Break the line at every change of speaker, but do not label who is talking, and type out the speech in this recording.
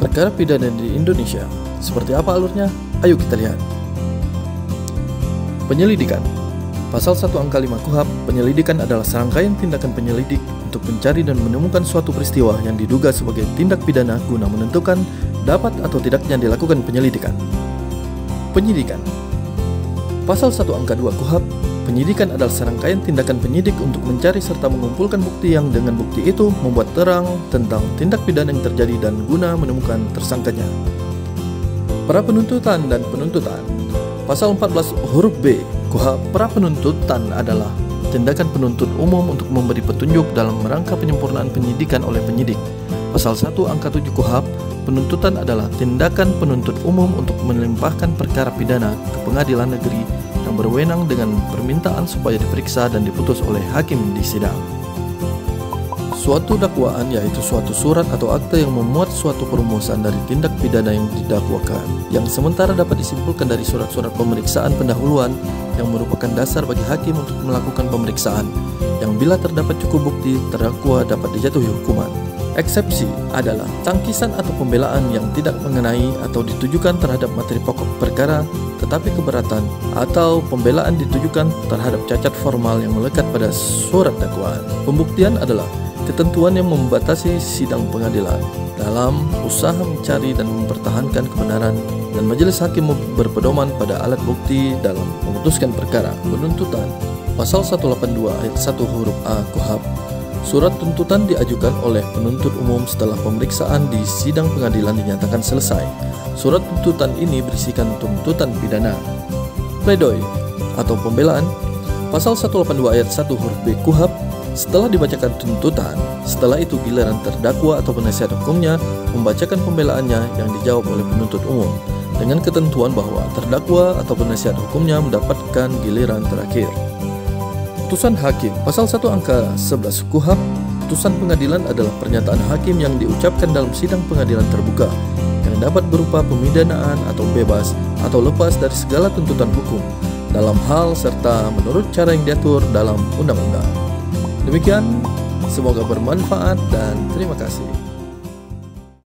Perkara pidana di Indonesia, seperti apa alurnya? Ayo kita lihat. Penyelidikan. Pasal 1 Angka 5 KUHP, penyelidikan adalah serangkaian tindakan penyelidik untuk mencari dan menemukan suatu peristiwa yang diduga sebagai tindak pidana guna menentukan dapat atau tidaknya dilakukan penyelidikan. Penyidikan. Pasal 1 Angka 2 KUHP, penyidikan adalah serangkaian tindakan penyidik untuk mencari serta mengumpulkan bukti yang dengan bukti itu membuat terang tentang tindak pidana yang terjadi dan guna menemukan tersangkanya. Pra penuntutan dan penuntutan. Pasal 14 huruf B KUHP, pra penuntutan adalah tindakan penuntut umum untuk memberi petunjuk dalam rangka penyempurnaan penyidikan oleh penyidik. Pasal 1 Angka 7 KUHP, penuntutan adalah tindakan penuntut umum untuk melimpahkan perkara pidana ke pengadilan negeri yang berwenang dengan permintaan supaya diperiksa dan diputus oleh hakim di sidang. Suatu dakwaan yaitu suatu surat atau akte yang memuat suatu perumusan dari tindak pidana yang didakwakan, yang sementara dapat disimpulkan dari surat-surat pemeriksaan pendahuluan yang merupakan dasar bagi hakim untuk melakukan pemeriksaan, yang bila terdapat cukup bukti, terdakwa dapat dijatuhi hukuman. Eksepsi adalah tangkisan atau pembelaan yang tidak mengenai atau ditujukan terhadap materi pokok perkara, tetapi keberatan atau pembelaan ditujukan terhadap cacat formal yang melekat pada surat dakwaan. Pembuktian adalah ketentuan yang membatasi sidang pengadilan dalam usaha mencari dan mempertahankan kebenaran, dan majelis hakim berpedoman pada alat bukti dalam memutuskan perkara. Penuntutan. Pasal 182 ayat 1 huruf A KUHP, surat tuntutan diajukan oleh penuntut umum setelah pemeriksaan di sidang pengadilan dinyatakan selesai. Surat tuntutan ini berisikan tuntutan pidana. Pledoi atau pembelaan. Pasal 182 ayat 1 huruf B KUHP, setelah dibacakan tuntutan, setelah itu giliran terdakwa atau penasihat hukumnya membacakan pembelaannya yang dijawab oleh penuntut umum, dengan ketentuan bahwa terdakwa atau penasihat hukumnya mendapatkan giliran terakhir. Putusan hakim. Pasal 1 Angka 11 KUHP, putusan pengadilan adalah pernyataan hakim yang diucapkan dalam sidang pengadilan terbuka, yang dapat berupa pemidanaan atau bebas atau lepas dari segala tuntutan hukum, dalam hal serta menurut cara yang diatur dalam undang-undang. Demikian, semoga bermanfaat dan terima kasih.